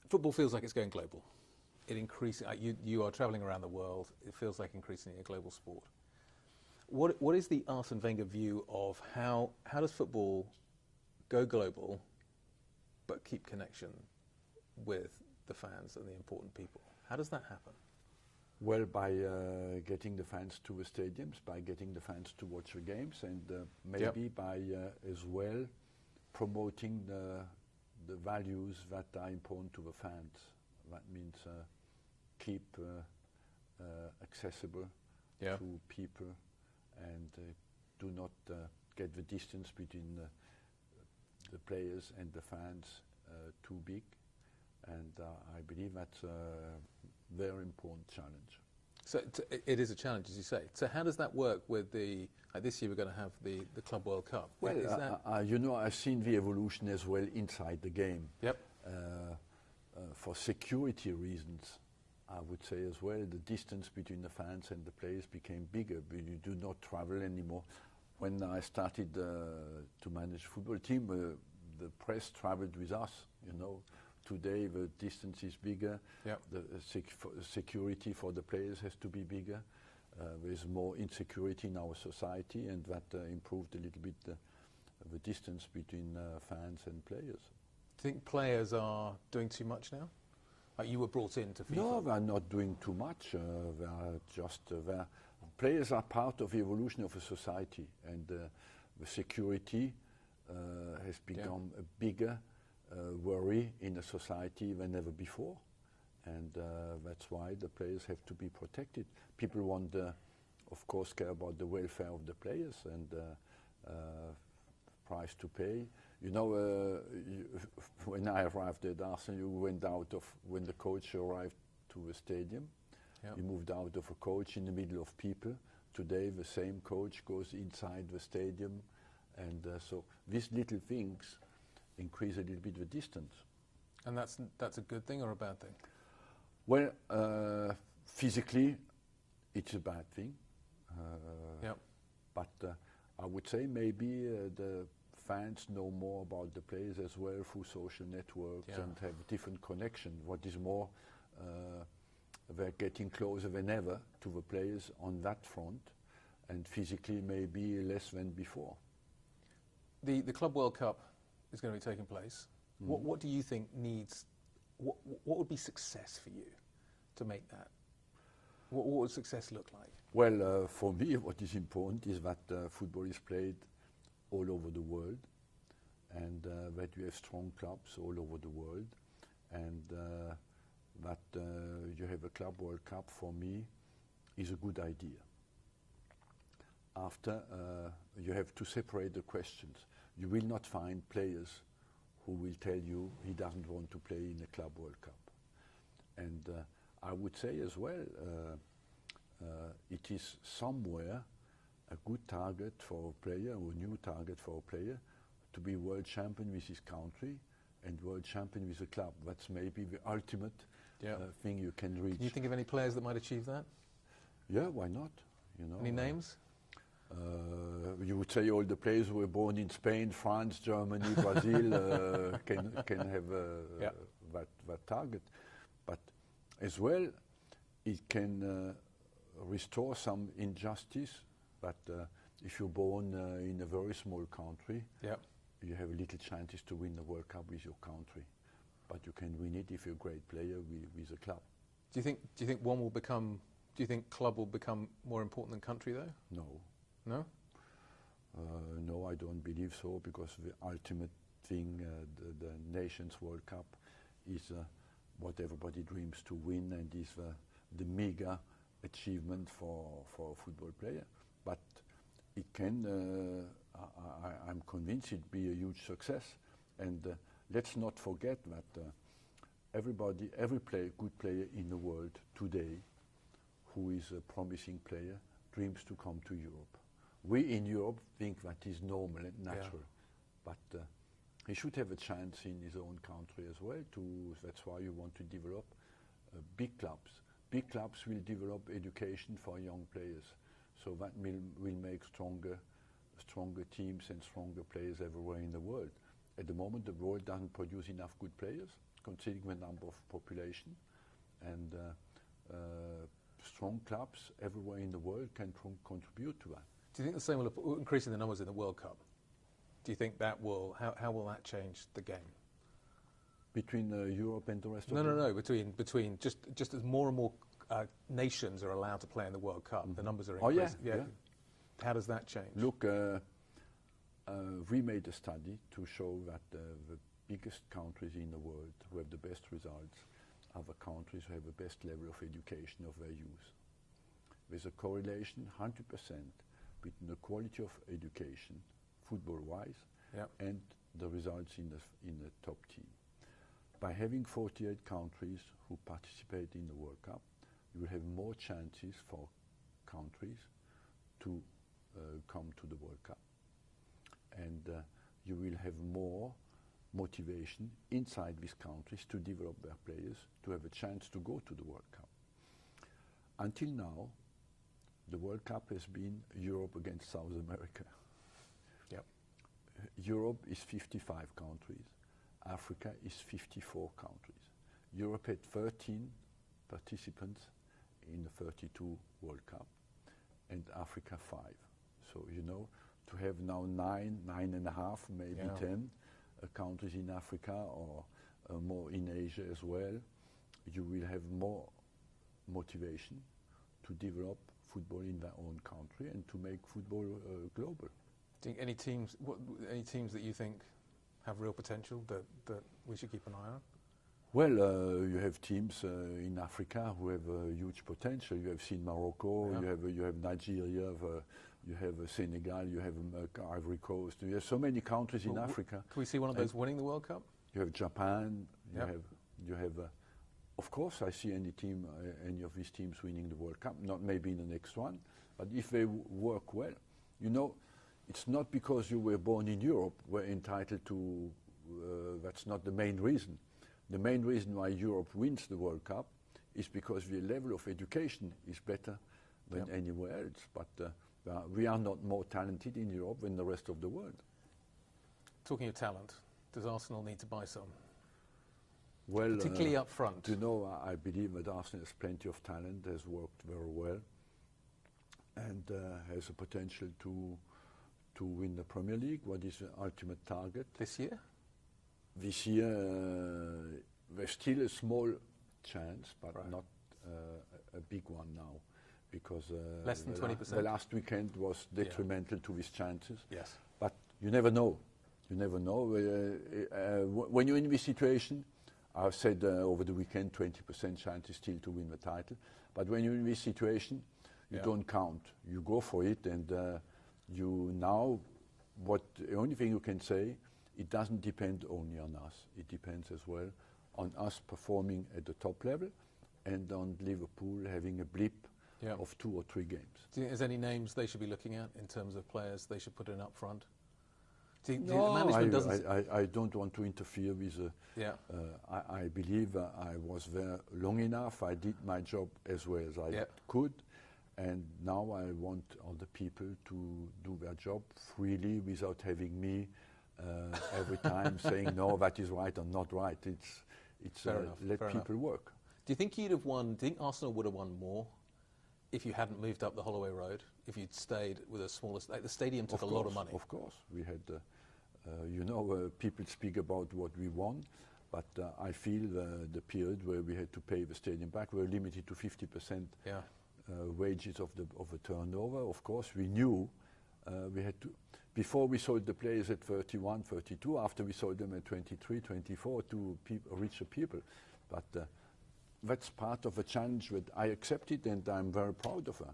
Football feels like it's going global. You are travelling around the world. It feels like increasingly a global sport. What is the Arsene Wenger view of how does football go global but keep connection with the fans and the important people? How does that happen? Well, by getting the fans to the stadiums, by getting the fans to watch the games, and maybe by as well promoting the values that are important to the fans. That means keep accessible to people, and do not get the distance between the players and the fans too big. And I believe that's a very important challenge. So it is a challenge, as you say. So how does that work with this year we're going to have the Club World Cup? Well, you know, I've seen the evolution as well inside the game. Yep. For security reasons, I would say as well, the distance between the fans and the players became bigger. You do not travel anymore. When I started to manage a football team, the press traveled with us, you know. Today the distance is bigger. Yep. The security for the players has to be bigger. There's more insecurity in our society, and that improved a little bit the distance between fans and players. Do you think players are doing too much now? Like you were brought into FIFA. No, they're not doing too much. They are just players are part of the evolution of a society, and the security has become a bigger worry in a society than ever before, and that's why the players have to be protected. People want, of course, care about the welfare of the players and price to pay. You know, when I arrived at Arsenal, you went out of, when the coach arrived to the stadium, you moved out of a coach in the middle of people. Today, the same coach goes inside the stadium, and so these little things increase a little bit the distance. And that's a good thing or a bad thing? Well, physically, it's a bad thing. But I would say maybe the fans know more about the players as well through social networks and have different connection. What is more, they're getting closer than ever to the players on that front, and physically maybe less than before. The Club World Cup is going to be taking place. What do you think needs, what would be success for you to make that? What would success look like? Well, for me, what is important is that football is played all over the world, and that you have strong clubs all over the world, and that you have a Club World Cup, for me, is a good idea. After, you have to separate the questions. You will not find players who will tell you he doesn't want to play in a Club World Cup. And I would say as well, it is somewhere a good target for a player, or a new target for a player, to be world champion with his country and world champion with a club. That's maybe the ultimate thing you can reach. Can you think of any players that might achieve that? Yeah, why not? You know, any names? You would say all the players who were born in Spain, France, Germany, Brazil can have that target. But as well, it can restore some injustice. But if you're born in a very small country, you have little chances to win the World Cup with your country. But you can win it if you're a great player with a club. Do you think one will become? Do you think club will become more important than country, though? No. No? No, I don't believe so, because the ultimate thing, the Nations World Cup, is what everybody dreams to win, and is the mega achievement for a football player. But it can, I'm convinced it be a huge success. And let's not forget that every good player in the world today who is a promising player dreams to come to Europe. We in Europe think that is normal and natural, but he should have a chance in his own country as well. That's why you want to develop big clubs. Big clubs will develop education for young players, so that will make stronger teams and stronger players everywhere in the world. At the moment, the world doesn't produce enough good players, considering the number of population, and strong clubs everywhere in the world can contribute to that. Do you think the same will increasing the numbers in the World Cup? Do you think that will, how will that change the game? Between Europe and the rest of the world? No, between just as more and more nations are allowed to play in the World Cup, the numbers are increasing. Yeah. How does that change? Look, we made a study to show that the biggest countries in the world who have the best results are the countries who have the best level of education of their youth. There's a correlation 100% between the quality of education, football-wise, and the results in the top team. By having 48 countries who participate in the World Cup, you will have more chances for countries to come to the World Cup. And you will have more motivation inside these countries to develop their players, to have a chance to go to the World Cup. Until now, the World Cup has been Europe against South America. Yep. Europe is 55 countries. Africa is 54 countries. Europe had 13 participants in the 32 World Cup, and Africa 5. So, you know, to have now 9.5, maybe 10 countries in Africa or more in Asia as well, you will have more motivation to develop football in their own country and to make football global. Do you think any teams that you think have real potential that we should keep an eye on? Well, you have teams in Africa who have huge potential. You have seen Morocco, you have Nigeria, you have Senegal, you have Ivory Coast. You have so many countries in Africa. Can we see one of those winning the World Cup? You have Japan. You have. Of course, I see any of these teams winning the World Cup. Not maybe in the next one, but if they work well, you know, it's not because you were born in Europe we're entitled to. That's not the main reason. The main reason why Europe wins the World Cup is because the level of education is better than anywhere else. But we are not more talented in Europe than the rest of the world. Talking of talent, does Arsenal need to buy some? Well, particularly up front. You know, I believe that Arsenal has plenty of talent, has worked very well, and has the potential to win the Premier League. What is the ultimate target? This year? This year, there's still a small chance, but not a big one now, because less than 20%. The last weekend was detrimental to these chances. Yes. But you never know. You never know. When you're in this situation, I said over the weekend 20% chance is still to win the title. But when you're in this situation, you don't count. You go for it, and you now. The only thing you can say, it doesn't depend only on us. It depends as well on us performing at the top level, and on Liverpool having a blip of 2 or 3 games. Do you think there's any names they should be looking at in terms of players they should put in up front? No, I don't want to interfere with. I believe I was there long enough. I did my job as well as I could, and now I want other people to do their job freely without having me every time saying no, that is right or not right. It's let people work. Do you think you'd have won? Do you think Arsenal would have won more if you hadn't moved up the Holloway Road? If you'd stayed with a smaller, like the stadium took a lot of money. Of course, we had. People speak about what we won, but I feel the period where we had to pay the stadium back, we were limited to 50% wages of the turnover. Of course, we knew we had to. Before we sold the players at 31, 32. After we sold them at 23, 24 to richer people, but. That's part of a challenge that I accepted, and I'm very proud of her.